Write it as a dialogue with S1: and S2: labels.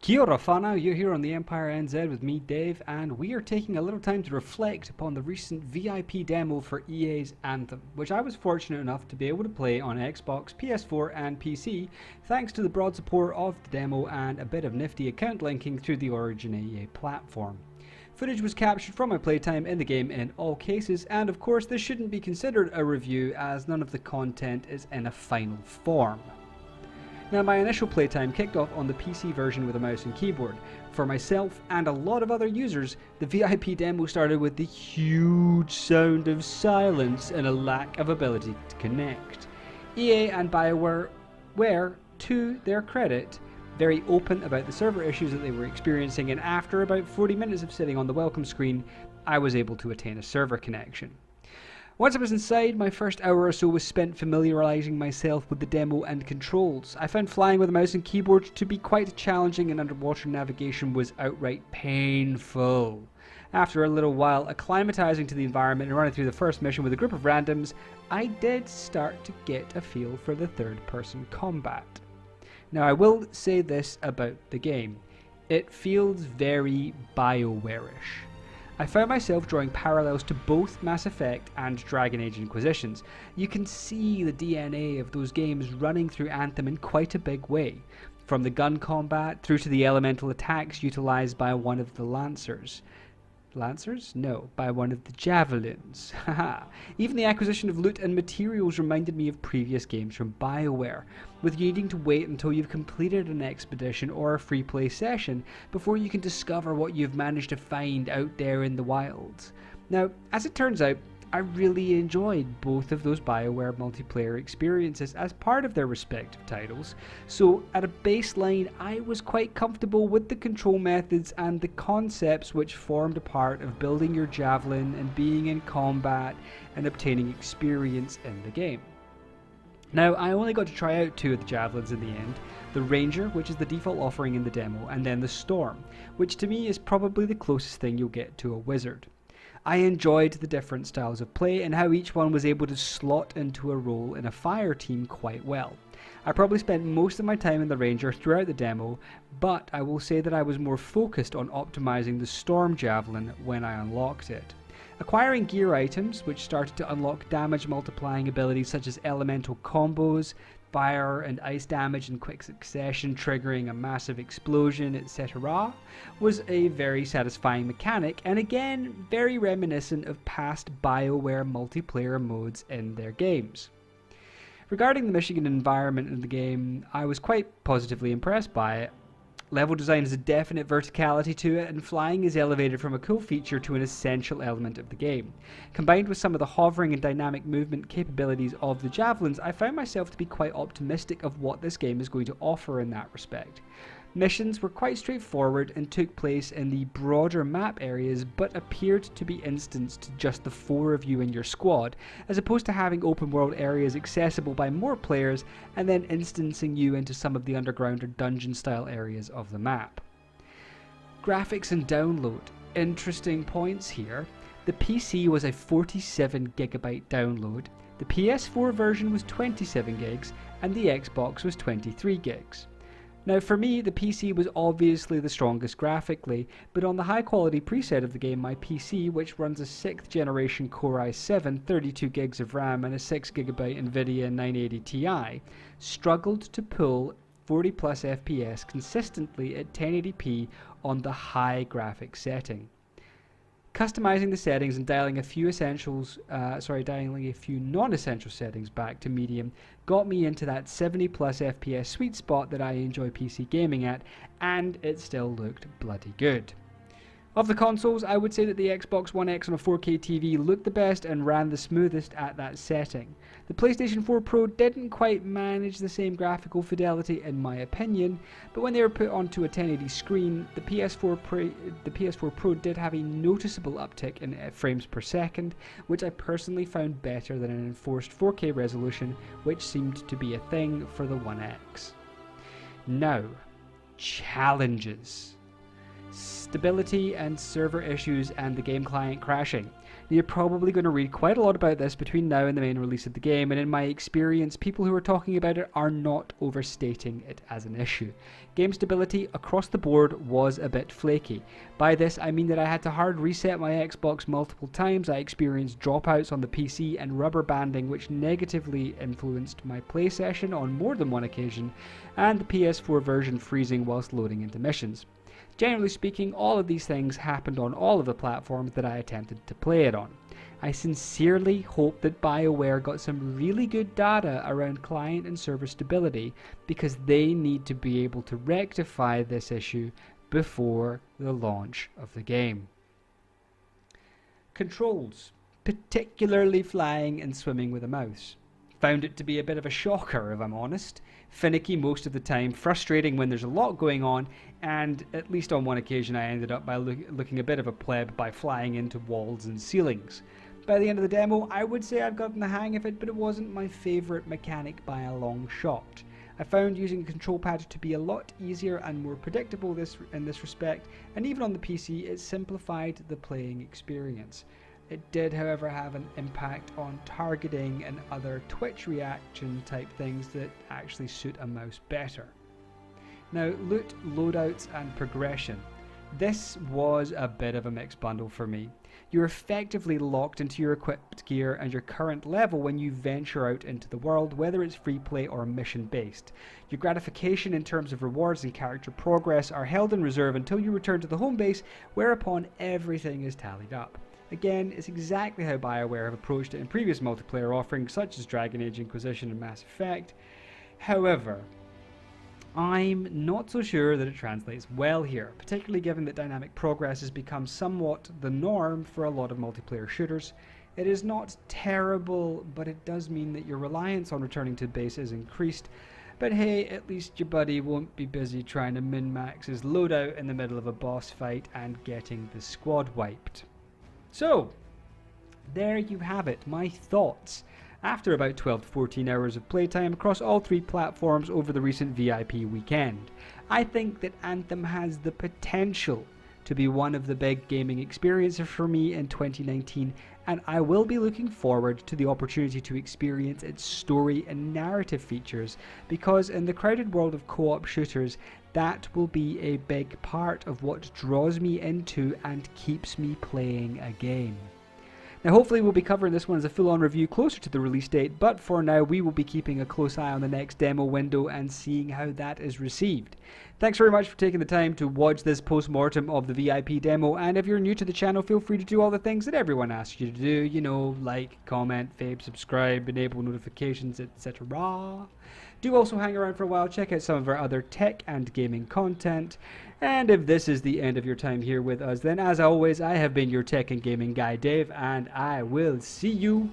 S1: Kia ora whanau, you're here on the Empire NZ with me, Dave, and we are taking a little time to reflect upon the recent VIP demo for EA's Anthem, which I was fortunate enough to be able to play on Xbox, PS4 and PC, thanks to the broad support of the demo and a bit of nifty account linking through the Origin EA platform. Footage was captured from my playtime in the game in all cases, and of course this shouldn't be considered a review as none of the content is in a final form. Now, my initial playtime kicked off on the PC version with a mouse and keyboard. For myself and a lot of other users, the VIP demo started with the huge sound of silence and a lack of ability to connect. EA and BioWare were, to their credit, very open about the server issues that they were experiencing, and after about 40 minutes of sitting on the welcome screen, I was able to attain a server connection. Once I was inside, my first hour or so was spent familiarising myself with the demo and controls. I found flying with a mouse and keyboard to be quite challenging, and underwater navigation was outright painful. After a little while acclimatising to the environment and running through the first mission with a group of randoms, I did start to get a feel for the third-person combat. Now, I will say this about the game. It feels very BioWare-ish. I found myself drawing parallels to both Mass Effect and Dragon Age Inquisitions. You can see the DNA of those games running through Anthem in quite a big way, from the gun combat through to the elemental attacks utilised by one of the Lancers. Lancers? No, by one of the Javelins. Haha. Even the acquisition of loot and materials reminded me of previous games from BioWare, with you needing to wait until you've completed an expedition or a free play session before you can discover what you've managed to find out there in the wilds. Now, as it turns out, I really enjoyed both of those BioWare multiplayer experiences as part of their respective titles, so at a baseline I was quite comfortable with the control methods and the concepts which formed a part of building your javelin and being in combat and obtaining experience in the game. Now, I only got to try out two of the javelins in the end, the Ranger, which is the default offering in the demo, and then the Storm, which to me is probably the closest thing you'll get to a wizard. I enjoyed the different styles of play and how each one was able to slot into a role in a fire team quite well. I probably spent most of my time in the Ranger throughout the demo, but I will say that I was more focused on optimizing the Storm Javelin when I unlocked it. Acquiring gear items, which started to unlock damage multiplying abilities such as elemental combos, fire and ice damage in quick succession triggering a massive explosion, etc., was a very satisfying mechanic, and again very reminiscent of past BioWare multiplayer modes in their games. Regarding the Michigan environment in the game, I was quite positively impressed by it. Level design has a definite verticality to it, and flying is elevated from a cool feature to an essential element of the game. Combined with some of the hovering and dynamic movement capabilities of the javelins, I found myself to be quite optimistic of what this game is going to offer in that respect. Missions were quite straightforward and took place in the broader map areas, but appeared to be instanced to just the four of you in your squad, as opposed to having open world areas accessible by more players and then instancing you into some of the underground or dungeon style areas of the map. Graphics and download. Interesting points here. The PC was a 47GB download, the PS4 version was 27 gigs, and the Xbox was 23 gigs. Now, for me, the PC was obviously the strongest graphically, but on the high quality preset of the game, my PC, which runs a 6th generation Core i7, 32 gigs of RAM and a 6GB Nvidia 980 Ti, struggled to pull 40 plus FPS consistently at 1080p on the high graphics setting. Customizing the settings and dialing a few non-essential settings back to medium got me into that 70 plus FPS sweet spot that I enjoy PC gaming at, and it still looked bloody good. Of the consoles, I would say that the Xbox One X on a 4K TV looked the best and ran the smoothest at that setting. The PlayStation 4 Pro didn't quite manage the same graphical fidelity in my opinion, but when they were put onto a 1080 screen, the PS4 Pro did have a noticeable uptick in frames per second, which I personally found better than an enforced 4K resolution, which seemed to be a thing for the One X. Now, challenges. Stability and server issues and the game client crashing. You're probably going to read quite a lot about this between now and the main release of the game, and in my experience, people who are talking about it are not overstating it as an issue. Game stability across the board was a bit flaky. By this, I mean that I had to hard reset my Xbox multiple times, I experienced dropouts on the PC and rubber banding which negatively influenced my play session on more than one occasion, and the PS4 version freezing whilst loading into missions. Generally speaking, all of these things happened on all of the platforms that I attempted to play it on. I sincerely hope that BioWare got some really good data around client and server stability, because they need to be able to rectify this issue before the launch of the game. Controls, particularly flying and swimming with a mouse. Found it to be a bit of a shocker, if I'm honest. Finicky most of the time, frustrating when there's a lot going on, and at least on one occasion I ended up by looking a bit of a pleb by flying into walls and ceilings. By the end of the demo, I would say I'd gotten the hang of it, but it wasn't my favourite mechanic by a long shot. I found using a control pad to be a lot easier and more predictable in this respect, and even on the PC it simplified the playing experience. It did, however, have an impact on targeting and other twitch reaction type things that actually suit a mouse better. Now, loot, loadouts and progression. This was a bit of a mixed bundle for me. You're effectively locked into your equipped gear and your current level when you venture out into the world, whether it's free play or mission based. Your gratification in terms of rewards and character progress are held in reserve until you return to the home base, whereupon everything is tallied up. Again, it's exactly how BioWare have approached it in previous multiplayer offerings such as Dragon Age Inquisition and Mass Effect. However, I'm not so sure that it translates well here, particularly given that dynamic progress has become somewhat the norm for a lot of multiplayer shooters. It is not terrible, but it does mean that your reliance on returning to base is increased. But hey, at least your buddy won't be busy trying to min-max his loadout in the middle of a boss fight and getting the squad wiped. So, there you have it, my thoughts. After about 12 to 14 hours of playtime across all three platforms over the recent VIP weekend, I think that Anthem has the potential to be one of the big gaming experiences for me in 2019, and I will be looking forward to the opportunity to experience its story and narrative features, because in the crowded world of co-op shooters, that will be a big part of what draws me into and keeps me playing a game. Now hopefully we'll be covering this one as a full-on review closer to the release date, but for now we will be keeping a close eye on the next demo window and seeing how that is received. Thanks very much for taking the time to watch this post-mortem of the VIP demo, and if you're new to the channel, feel free to do all the things that everyone asks you to do, you know, like, comment, fave, subscribe, enable notifications, etc. Do also hang around for a while, check out some of our other tech and gaming content, and if this is the end of your time here with us, then as always, I have been your tech and gaming guy, Dave, and I will see you